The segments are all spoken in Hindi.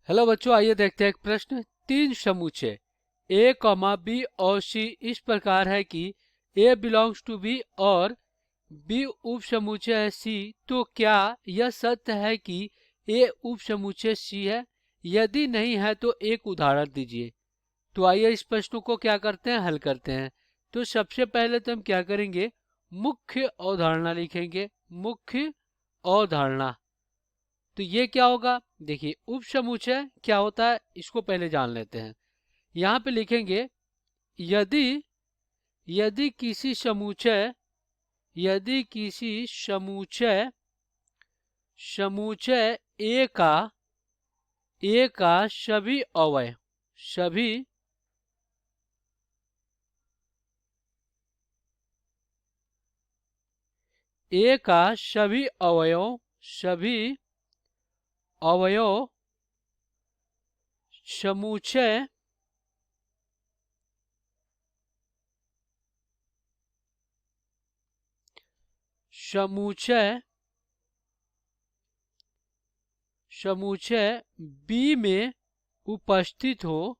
हेलो बच्चों, आइए देखते हैं एक प्रश्न। तीन समुच्चय ए कॉमा बी और सी इस प्रकार है कि ए बिलोंग्स टू बी और बी उप समुच्चय है सी, तो क्या यह सत्य है कि ए उप समुच्चय सी है? यदि नहीं है तो एक उदाहरण दीजिए। तो आइए इस प्रश्न को क्या करते हैं, हल करते हैं। तो सबसे पहले तो हम क्या करेंगे, मुख्य अवधारणा लिखेंगे। मुख्य अवधारणा, तो ये क्या होगा? देखिए, उप समुच्चय क्या होता है इसको पहले जान लेते हैं। यहाँ पे लिखेंगे यदि यदि किसी समुच्चय यदि किसी समुच्चय समुच्चय ए का सभी अवयव सभी ए का सभी अवयव समुच्चय समुच्चय समुच्चय बी में उपस्थित हो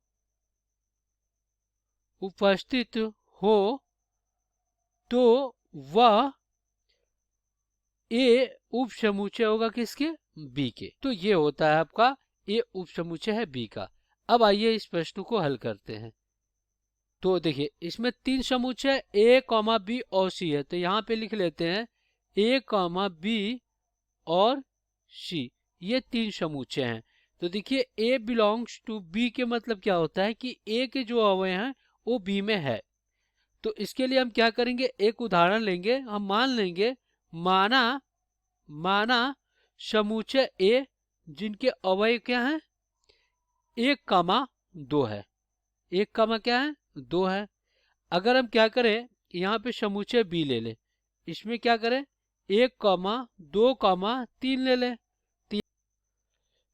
तो वह ए उप समुच्चय होगा किसके? बी के। तो ये होता है आपका ए उप समुच्चय है बी का। अब आइए इस प्रश्न को हल करते हैं। तो देखिए, इसमें तीन समुच्चय ए कॉमा बी और सी है, तो यहाँ पे लिख लेते हैं ए कॉमा बी और सी, ये तीन समुच्चय हैं। तो देखिए, ए बिलोंग्स टू बी के मतलब क्या होता है कि ए के जो अवयव हैं वो बी में है। तो इसके लिए हम क्या करेंगे, एक उदाहरण लेंगे। हम मान लेंगे, माना समुच्चय ए जिनके अवयव क्या हैं, एक कामा दो है। एक कामा क्या है? दो है। अगर हम क्या करें, यहाँ पे समुच्चय बी ले लें, इसमें क्या करें, एक कामा दो कामा तीन ले लें।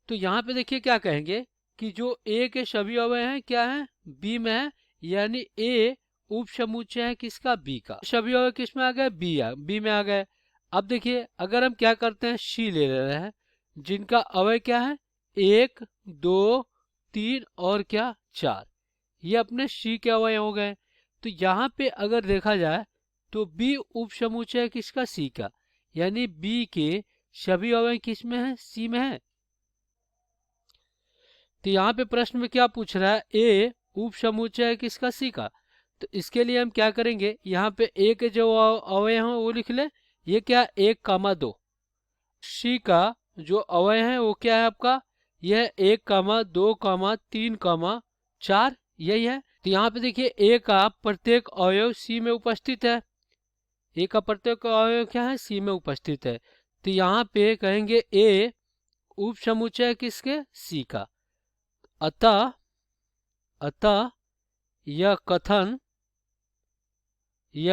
तो यहाँ पे देखिए क्या कहेंगे कि जो ए के सभी अवयव हैं क्या है? बी में है, यानी ए उप समुच्चय है किसका? बी का। सभी अवयव किस में आ गए? बी में आ गए। अब देखिए, अगर हम क्या करते हैं, सी ले रहे हैं जिनका अवयव क्या है? एक, दो, तीन और क्या? चार। ये अपने सी के अवयव हो गए। तो यहाँ पे अगर देखा जाए तो बी उप समुच्चय किसका? सी का, यानी बी के सभी अवयव किस में है? सी में है। तो यहाँ पे प्रश्न में क्या पूछ रहा है, ए उप समुच्चय है किसका? सी का। तो इसके लिए हम क्या करेंगे, यहाँ पे ए के जो अवयव हैं वो लिख ले। ये क्या? एक कामा दो। सी का जो अवयव है वो क्या है आपका? यह एक कामा दो कामा तीन कामा चार, यही है। तो यहाँ पे देखिए, ए का प्रत्येक अवयव सी में उपस्थित है। ए का प्रत्येक अवयव क्या है? सी में उपस्थित है। तो यहाँ पे कहेंगे ए उप समुच्चय किसके? सी का। अतः यह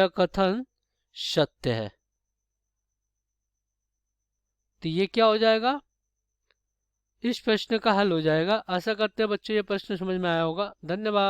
कथन सत्य है। तो ये क्या हो जाएगा, इस प्रश्न का हल हो जाएगा। आशा करते हैं बच्चों ये प्रश्न समझ में आया होगा। धन्यवाद।